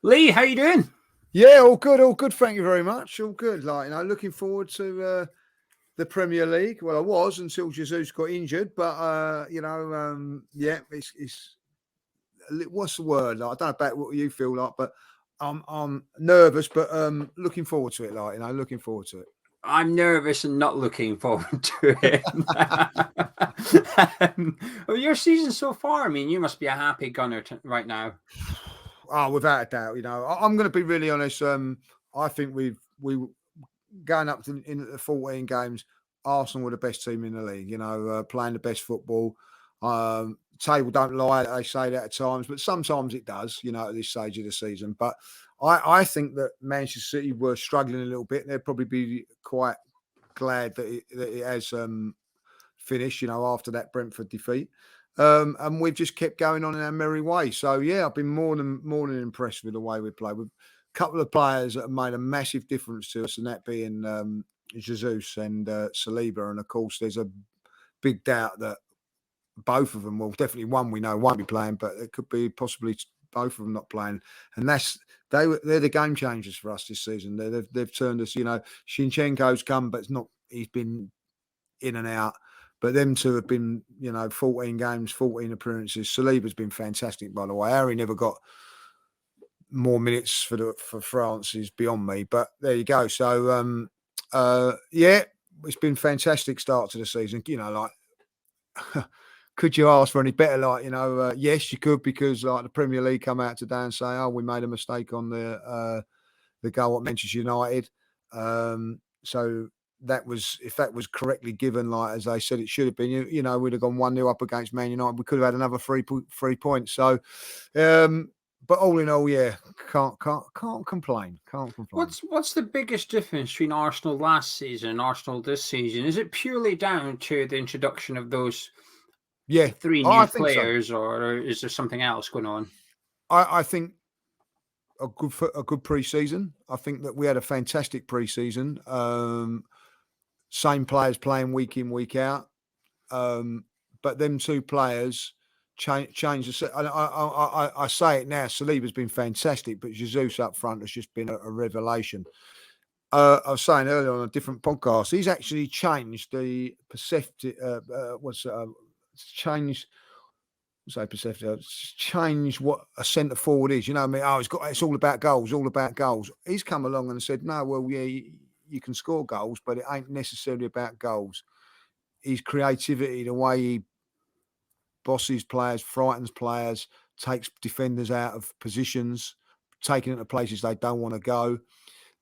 Lee, how you doing? Yeah, all good, all good. Thank you very much. All good. Looking forward to the Premier League. Well, I was until Jesus got injured, but yeah, it's what's the word? Like, I don't know about what you feel like, but I'm nervous, but looking forward to it. Looking forward to it. I'm nervous and not looking forward to it. Well, your season so far, I mean, you must be a happy gunner right now. Oh, without a doubt. I'm going to be really honest. I think we going up to in the 14 games. Arsenal were the best team in the league. Playing the best football. Table don't lie. They say that at times, but sometimes it does. At this stage of the season. But I think that Manchester City were struggling a little bit. They'd probably be quite glad that it has finished. After that Brentford defeat. And we've just kept going on in our merry way. So yeah, I've been more than impressed with the way we play. We've a couple of players that have made a massive difference to us, and that being Jesus and Saliba. And of course, there's a big doubt that both of them, well, definitely one we know won't be playing, but it could be possibly both of them not playing. And they're the game changers for us this season. They've turned us. Shinchenko's come, but he's been in and out. But them two have been, 14 games, 14 appearances. Saliba's been fantastic, by the way. Harry never got more minutes for France is beyond me. But there you go. So, yeah, it's been fantastic start to the season. Could you ask for any better? Yes, you could, because the Premier League come out today and say, oh, we made a mistake on the goal at Manchester United. So if that was correctly given, as they said it should have been, we'd have gone 1-0 up against Man United. We could have had another 3 points. So, but all in all, yeah, can't complain. Can't complain. What's the biggest difference between Arsenal last season and Arsenal this season? Is it purely down to the introduction of those 3 new players, so. Or is there something else going on? I think a good pre-season. I think that we had a fantastic pre-season. Same players playing week in, week out. But them two players change. I say it now. Saliba's been fantastic, but Jesus up front has just been a revelation. I was saying earlier on a different podcast, he's actually changed the perceptive. Change what a centre forward is. You know what I mean? Oh, it's all about goals. All about goals. He's come along and said, no, well, yeah, you can score goals, but it ain't necessarily about goals. His creativity, the way he bosses players, frightens players, takes defenders out of positions, taking them to places they don't want to go.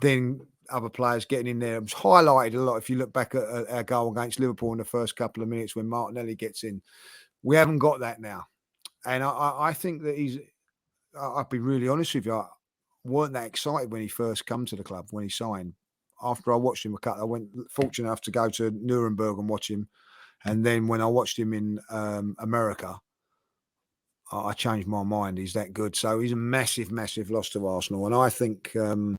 Then other players getting in there. It was highlighted a lot if you look back at our goal against Liverpool in the first couple of minutes when Martinelli gets in. We haven't got that now. And I think that I'll be really honest with you, I weren't that excited when he first come to the club, when he signed. After I watched him I went fortunate enough to go to Nuremberg and watch him. And then when I watched him in America, I changed my mind. He's that good. So he's a massive, massive loss to Arsenal. And I think, the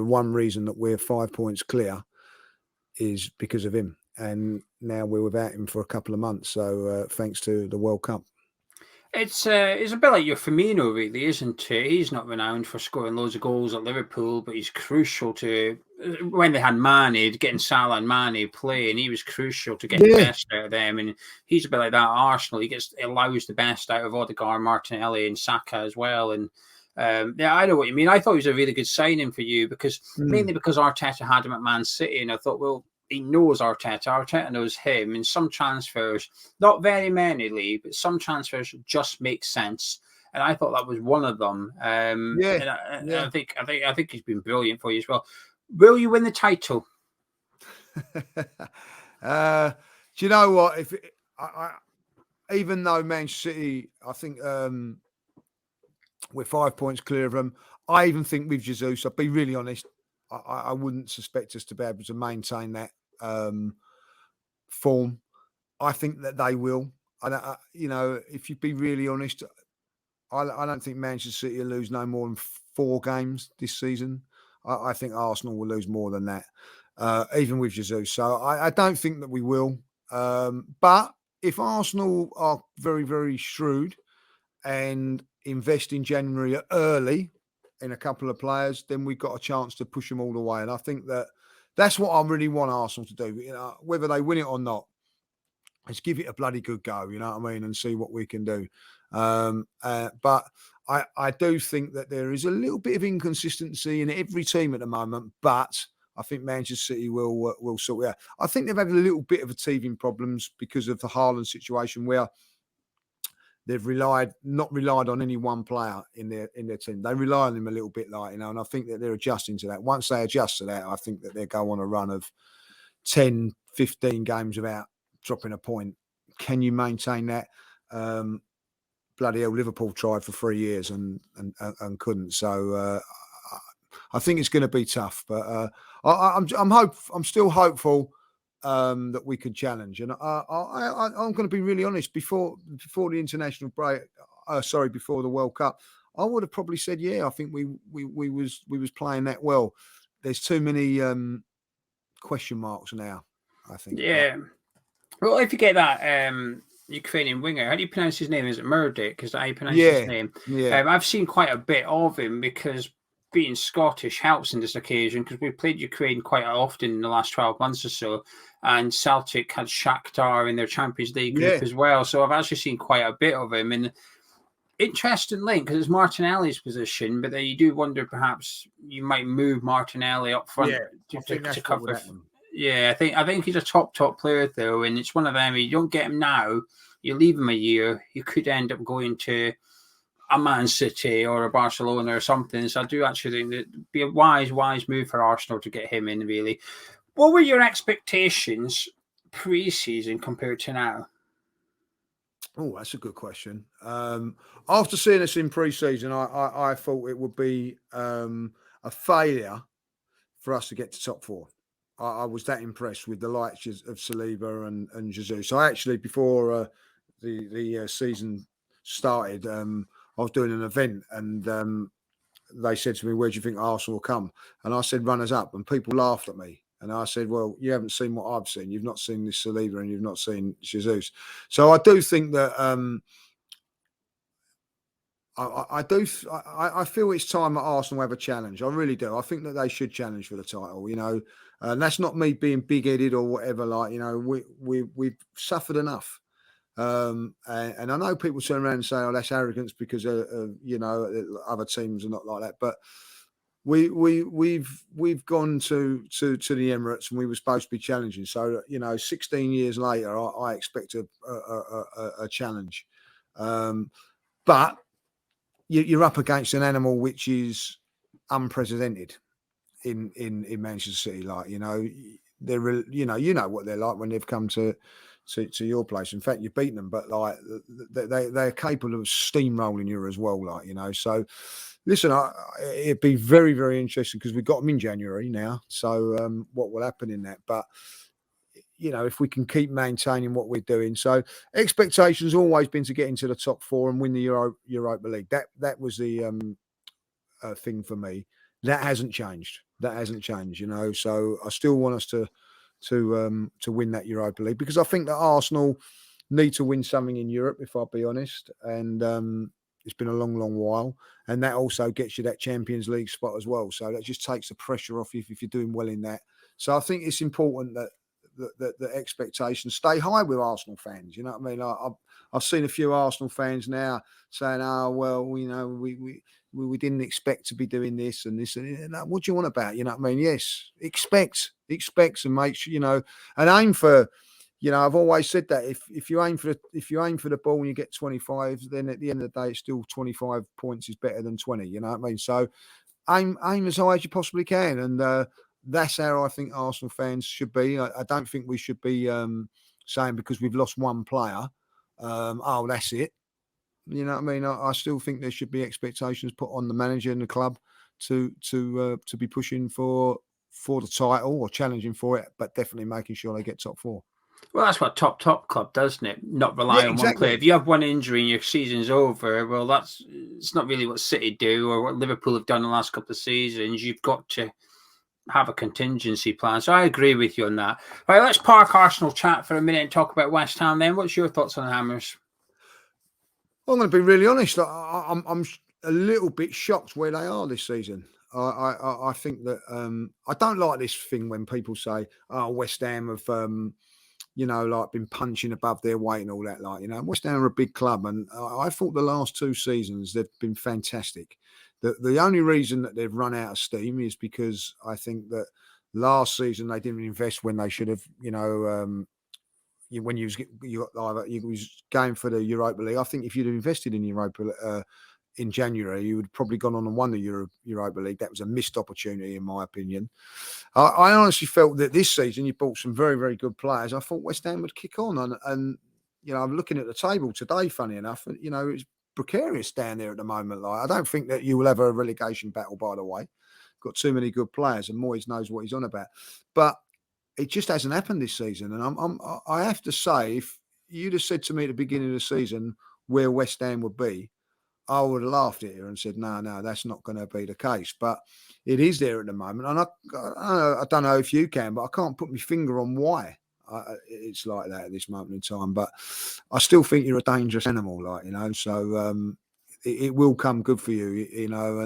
one reason that we're 5 points clear is because of him. And now we're without him for a couple of months. So thanks to the World Cup. It's a bit like your Firmino, really, isn't it? He's not renowned for scoring loads of goals at Liverpool, but he's crucial to when they had Mane, getting Salah and Mane playing. He was crucial to get the best out of them, and he's a bit like that at Arsenal. He allows the best out of Odegaard, Martinelli, and Saka as well. And I know what you mean. I thought he was a really good signing for you mainly because Arteta had him at Man City, and I thought, well, he knows Arteta. Arteta knows him. And some transfers, not very many, Lee, but some transfers just make sense. And I thought that was one of them. I think he's been brilliant for you as well. Will you win the title? Do you know what? Even though Manchester City, I think we're 5 points clear of them. I even think with Jesus, I'll be really honest, I wouldn't suspect us to be able to maintain that form. I think that they will. If you'd be really honest, I don't think Manchester City will lose no more than 4 games this season. I think Arsenal will lose more than that, even with Jesus. So I don't think that we will. But if Arsenal are very, very shrewd and invest in January early, in a couple of players, then we've got a chance to push them all the way. And I think that's what I really want Arsenal to do. You know, whether they win it or not, let's give it a bloody good go. You know what I mean, and see what we can do. But I do think that there is a little bit of inconsistency in every team at the moment, but I think Manchester City will sort it out. I think they've had a little bit of a teething problems because of the Haaland situation, where they've not relied on any one player in their team. They rely on him a little bit, like, you know, and I think that they're adjusting to that. Once they adjust to that, I think that they'll go on a run of 10, 15 games without dropping a point. Can you maintain that? Bloody hell, Liverpool tried for 3 years and couldn't. So I think it's going to be tough, but I'm still hopeful that we could challenge. And I'm going to be really honest. Before the international break, before the World Cup, I would have probably said, yeah, I think we was playing that well. There's too many question marks now, I think. Yeah. Well, if you get that Ukrainian winger, how do you pronounce his name? Is it Murdic? Is that how you pronounce his name? Yeah. I've seen quite a bit of him because being Scottish helps in this occasion, because we played Ukraine quite often in the last 12 months or so, and Celtic had Shakhtar in their Champions League group as well. So I've actually seen quite a bit of him. And interesting link, because it's Martinelli's position, but then you do wonder perhaps you might move Martinelli up front to cover. Yeah, I think he's a top player though, and it's one of them. You don't get him now, you leave him a year, you could end up going to a Man City or a Barcelona or something. So I do actually think that it'd be a wise move for Arsenal to get him in. Really, what were your expectations pre-season compared to now? Oh, that's a good question. After seeing us in pre-season, I thought it would be a failure for us to get to top four. I was that impressed with the likes of Saliba and Jesus. So actually, before the season started, I was doing an event, and they said to me, "Where do you think Arsenal will come?" And I said, "Runners up." And people laughed at me. And I said, "Well, you haven't seen what I've seen. You've not seen this Saliba, and you've not seen Jesus." So I do think that I feel it's time that Arsenal have a challenge. I really do. I think that they should challenge for the title. You know, and that's not me being big-headed or whatever. Like, you know, we've suffered enough. And I know people turn around and say, "Oh, that's arrogance because you know, other teams are not like that." But we've gone to the Emirates, and we were supposed to be challenging. So, you know, 16 years later, I expect a challenge. But you're up against an animal which is unprecedented in Manchester City. Like, you know, they're, you know what they're like when they've come to your place. In fact, you've beaten them, but like they're capable of steamrolling you as well. Like, you know, so listen, it'd be very, very interesting because we've got them in January now. So what will happen in that? But you know, if we can keep maintaining what we're doing, so expectations always been to get into the top four and win the Europa League. That was the thing for me. That hasn't changed. You know, so I still want us to win that Europa League, because I think that Arsenal need to win something in Europe, if I'll be honest. And it's been a long, long while. And that also gets you that Champions League spot as well. So that just takes the pressure off you if you're doing well in that. So I think it's important that the expectations stay high with Arsenal fans. You know what I mean? I've seen a few Arsenal fans now saying, "Oh, well, you know, we didn't expect to be doing this and this and that." What do you want about? You know what I mean? Yes, expect and make sure, you know, and aim for. You know, I've always said that if you aim for the ball and you get 25, then at the end of the day, it's still 25 points is better than 20. You know what I mean? So aim as high as you possibly can, and that's how I think Arsenal fans should be. I don't think we should be saying because we've lost one player, "Oh, that's it." You know what I mean? I still think there should be expectations put on the manager and the club to be pushing for the title or challenging for it, but definitely making sure they get top four. Well, that's what top club does, isn't it? Not rely on one player. If you have one injury and your season's over, well, it's not really what City do or what Liverpool have done the last couple of seasons. You've got to have a contingency plan. So I agree with you on that. All right, let's park Arsenal chat for a minute and talk about West Ham then. What's your thoughts on the Hammers? I'm going to be really honest. I'm a little bit shocked where they are this season. I think that I don't like this thing when people say, "Oh, West Ham have like been punching above their weight and all that." West Ham are a big club, and I thought the last 2 seasons they've been fantastic. The only reason that they've run out of steam is because I think that last season they didn't invest when they should have. When you was going for the Europa League, I think if you'd have invested in Europa in January, you would have probably gone on and won the Europa League. That was a missed opportunity, in my opinion. I honestly felt that this season you bought some very, very good players. I thought West Ham would kick on, and I'm looking at the table today. Funny enough, it's precarious down there at the moment. I don't think that you will have a relegation battle. By the way, got too many good players, and Moyes knows what he's on about, but it just hasn't happened this season. And I have to say, if you'd have said to me at the beginning of the season where West Ham would be, I would have laughed at you and said, no, that's not going to be the case. But it is there at the moment. And I don't know if you can, but I can't put my finger on why it's like that at this moment in time. But I still think you're a dangerous animal, so it will come good for you,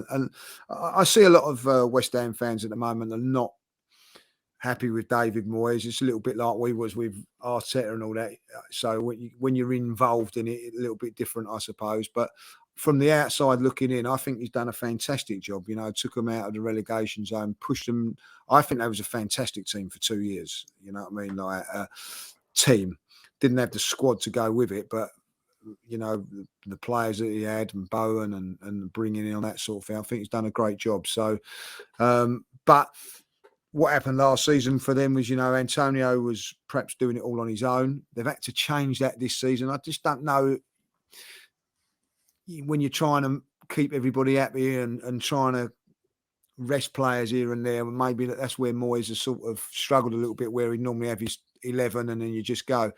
And I see a lot of West Ham fans at the moment are not happy with David Moyes. It's a little bit like we was with Arteta and all that. So when you're involved in it, a little bit different, I suppose. But from the outside looking in, I think he's done a fantastic job. Took them out of the relegation zone, pushed them. I think that was a fantastic team for 2 years. You know what I mean? Team didn't have the squad to go with it, but the players that he had and Bowen and bringing in on that sort of thing, I think he's done a great job. So, but what happened last season for them was, Antonio was perhaps doing it all on his own. They've had to change that this season. I just don't know, when you're trying to keep everybody happy and trying to rest players here and there, maybe that's where Moyes has sort of struggled a little bit, where he'd normally have his 11 and then you just go.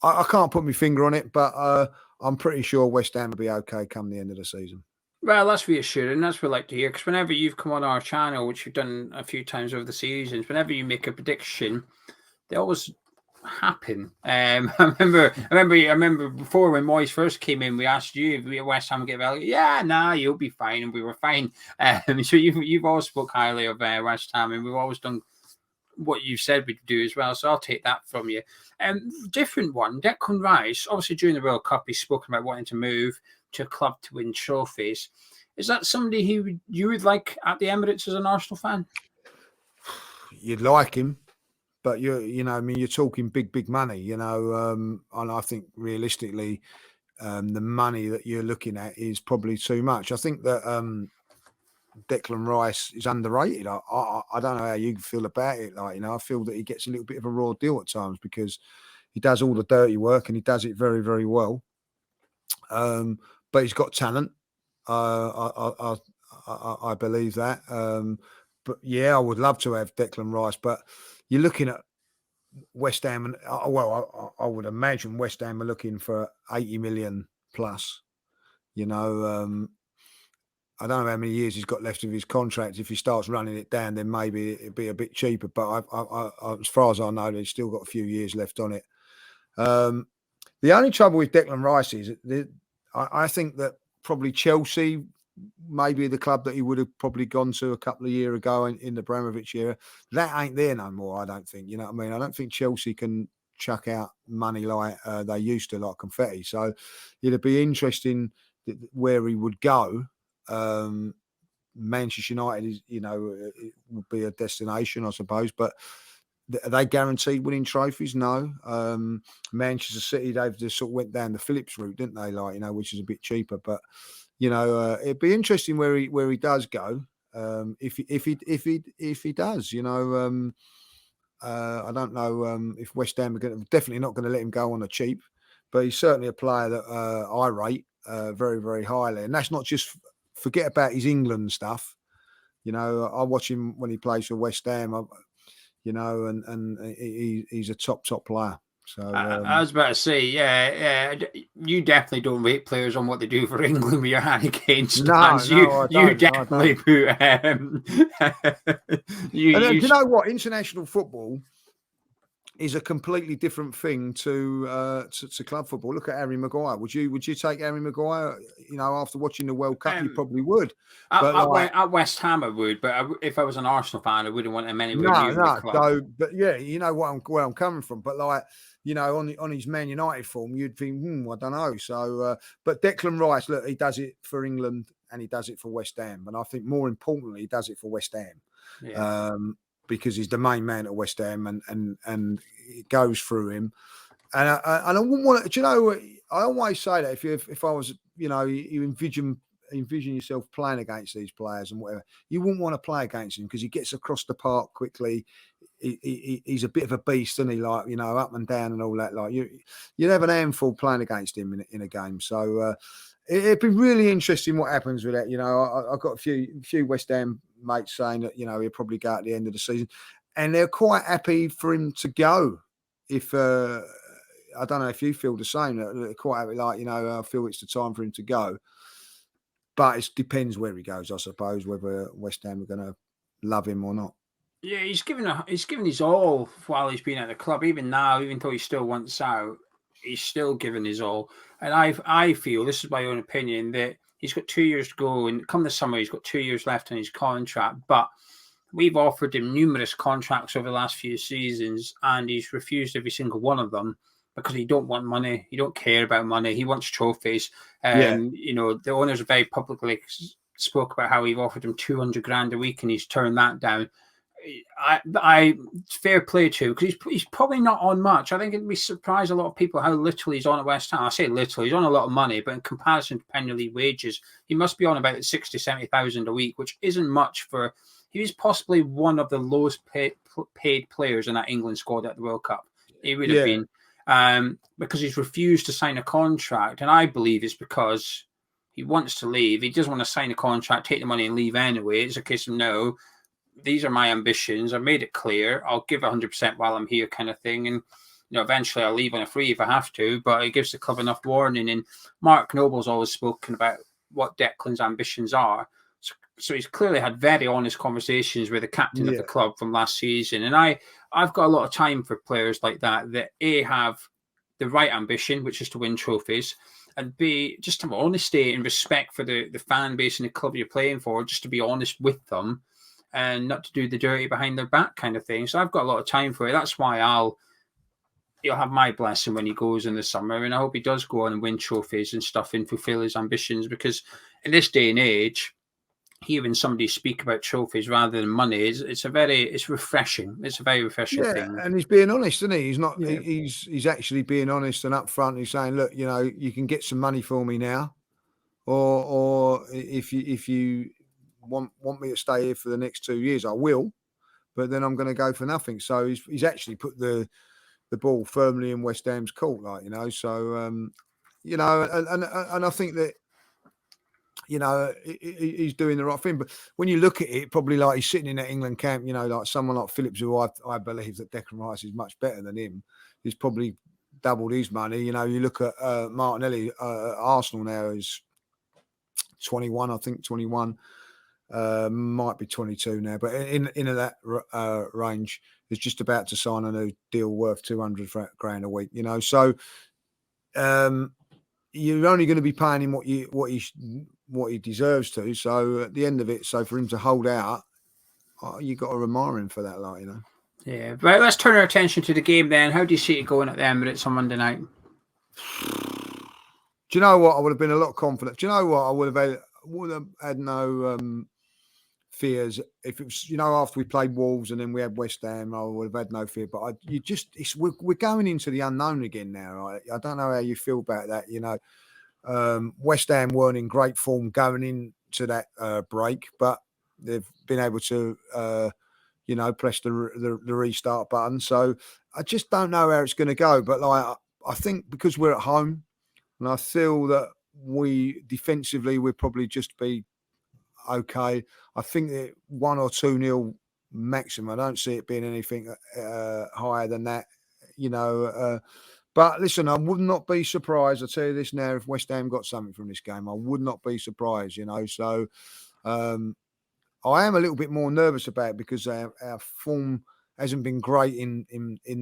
I can't put my finger on it, but I'm pretty sure West Ham will be okay come the end of the season. Well, that's reassuring. That's what we like to hear, because whenever you've come on our channel, which you've done a few times over the seasons, whenever you make a prediction, they always happen. I remember before when Moyes first came in, we asked you if West Ham get relegated. Yeah, nah, you'll be fine, and we were fine. So you've always spoke highly of West Ham, and we've always done what you said we'd do as well. So I'll take that from you. Different one, Declan Rice. Obviously, during the World Cup, he's spoken about wanting to move to a club to win trophies. Is that somebody who you would like at the Emirates as an Arsenal fan? You'd like him, but you're talking big money, and I think realistically, the money that you're looking at is probably too much. I think that Declan Rice is underrated. I don't know how you feel about it. I feel that he gets a little bit of a raw deal at times because he does all the dirty work and he does it very, very well. But he's got talent. I believe that. But yeah, I would love to have Declan Rice. But you're looking at West Ham, and I would imagine West Ham are looking for 80 million plus. I don't know how many years he's got left of his contract. If he starts running it down, then maybe it'd be a bit cheaper. But as far as I know, they've still got a few years left on it. The only trouble with Declan Rice is I think that probably Chelsea may be the club that he would have probably gone to a couple of years ago in the Abramovich era. That ain't there no more, I don't think. You know what I mean? I don't think Chelsea can chuck out money like they used to, like confetti. So it'd be interesting where he would go. Manchester United is, it would be a destination, I suppose, but are they guaranteed winning trophies? No. Manchester City, they've just sort of went down the Phillips route, didn't they? Which is a bit cheaper, but it'd be interesting where he does go. If he does, I don't know if West Ham are definitely not going to let him go on the cheap, but he's certainly a player that I rate very, very highly, and that's not just. Forget about his England stuff. I watch him when he plays for West Ham, and he's a top player. So I was about to say, yeah, you definitely don't rate players on what they do for England with your Harry Kane stance. No, you definitely put. You know what? International football, is a completely different thing to club football. Look at Harry Maguire. Would you take Harry Maguire? You know, after watching the World Cup, you probably would. But At West Ham, I would. But if I was an Arsenal fan, I wouldn't want him anywhere near the no. club. So, but yeah, you know where I'm coming from. But like, you know, on his Man United form, you'd think, I don't know. So, but Declan Rice, look, he does it for England and he does it for West Ham, and I think more importantly, he does it for West Ham. Yeah. Because he's the main man at West Ham, and it goes through him. And I wouldn't want to. Do you know? I always say that if I was, you know, you envision yourself playing against these players and whatever, you wouldn't want to play against him because he gets across the park quickly. He's a bit of a beast, isn't he? Like, you know, up and down and all that. Like you'd have an handful playing against him in a game. So it'd be really interesting what happens with that. You know, I've got a few West Ham mates saying that, you know, he'll probably go at the end of the season, and they're quite happy for him to go. If I don't know if you feel the same, they're quite happy, like, you know, I feel it's the time for him to go. But it depends where he goes, I suppose, whether West Ham are going to love him or not. Yeah, he's given his all while he's been at the club. Even now, even though he still wants out, he's still given his all. And I feel, this is my own opinion, that he's got 2 years to go, and come the summer, he's got 2 years left on his contract. But we've offered him numerous contracts over the last few seasons, and he's refused every single one of them because he don't want money. He don't care about money. He wants trophies. And you know, the owners very publicly spoke about how we've offered him 200 grand a week, and he's turned that down. I fair play to, because he's probably not on much. I think it'd be surprise a lot of people how little he's on at West Ham. I say little, he's on a lot of money, but in comparison to Premier League wages, he must be on about 60, 70,000 a week, which isn't much for. He was possibly one of the lowest paid players in that England squad at the World Cup. He would have been, because he's refused to sign a contract, and I believe it's because he wants to leave. He doesn't want to sign a contract, take the money, and leave anyway. It's a case of no. These are my ambitions. I've made it clear. I'll give 100% while I'm here, kind of thing. And, you know, eventually I'll leave on a free if I have to, but it gives the club enough warning. And Mark Noble's always spoken about what Declan's ambitions are. So he's clearly had very honest conversations with the captain of the club from last season. And I've got a lot of time for players like that A, have the right ambition, which is to win trophies, and B, just have honesty and respect for the fan base and the club you're playing for, just to be honest with them and not to do the dirty behind their back kind of thing. So I've got a lot of time for it. That's why he'll have my blessing when he goes in the summer. And I hope he does go on and win trophies and stuff and fulfill his ambitions, because in this day and age, hearing somebody speak about trophies rather than money it's refreshing. It's a very refreshing thing. And he's being honest, isn't he? He's not. Yeah. He's actually being honest and upfront. He's saying, look, you know, you can get some money for me now, or if you want me to stay here for the next 2 years, I will, but then I'm going to go for nothing. So he's actually put the ball firmly in West Ham's court, like, you know. So you know, and I think that, you know, he's doing the right thing. But when you look at it, probably like he's sitting in that England camp, you know, like someone like Phillips, who I believe that Declan Rice is much better than him, he's probably doubled his money. You know, you look at Martinelli, Arsenal now is 21, I think 21. Might be 22 now, but in that range, is just about to sign a new deal worth 200 grand a week. You know, so you're only going to be paying him what he deserves to. So at the end of it, so for him to hold out, you got to admire him for that, like, you know. Yeah, right. Let's turn our attention to the game then. How do you see it going at the Emirates on Monday night? Do you know what? I would have been a lot confident. Do you know what? I would have had no fears if it was, you know, after we played Wolves and then we had West Ham. I would have had no fear. But we're going into the unknown again now. I don't know how you feel about that. You know, West Ham weren't in great form going into that break, but they've been able to, you know, press the restart button. So I just don't know how it's going to go. But like, I think because we're at home, and I feel that defensively we'll probably just be okay. I think that 1 or 2-0 maximum. I don't see it being anything higher than that, you know. But listen, I would not be surprised. I'll tell you this now, if West Ham got something from this game, I would not be surprised, you know. So I am a little bit more nervous about it because our form hasn't been great in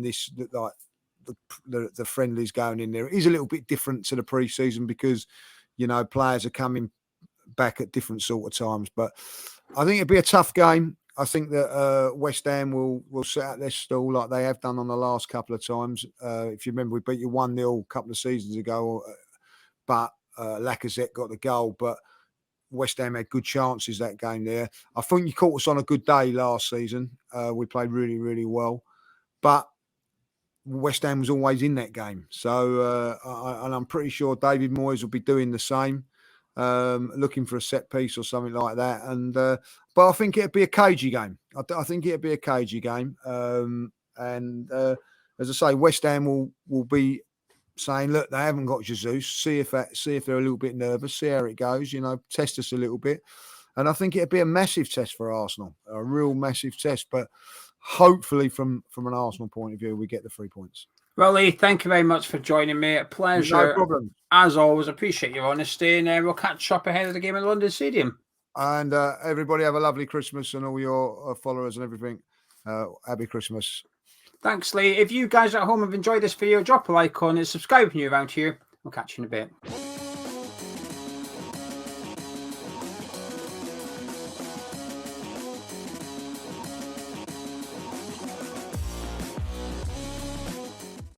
this, like the friendlies going in there. It is a little bit different to the pre-season because, you know, players are coming back at different sort of times. But I think it'd be a tough game. I think that West Ham will set out their stall like they have done on the last couple of times. If you remember, we beat you 1-0 a couple of seasons ago, but Lacazette got the goal. But West Ham had good chances that game there. I think you caught us on a good day last season. We played really, really well. But West Ham was always in that game. So, and I'm pretty sure David Moyes will be doing the same, looking for a set piece or something like that. And but I think it'd be a cagey game. I think it'd be a cagey game. And as I say, West Ham will be saying, look, they haven't got Jesus. See if they're a little bit nervous. See how it goes. You know, test us a little bit. And I think it'd be a massive test for Arsenal, a real massive test. But hopefully, from an Arsenal point of view, we get the 3 points. Well, Lee, thank you very much for joining me. A pleasure. No problem. As always, appreciate your honesty, and we'll catch up ahead of the game in London Stadium. And everybody have a lovely Christmas, and all your followers and everything. Happy Christmas. Thanks, Lee. If you guys at home have enjoyed this video, drop a like on it, subscribe if you're around here. We'll catch you in a bit.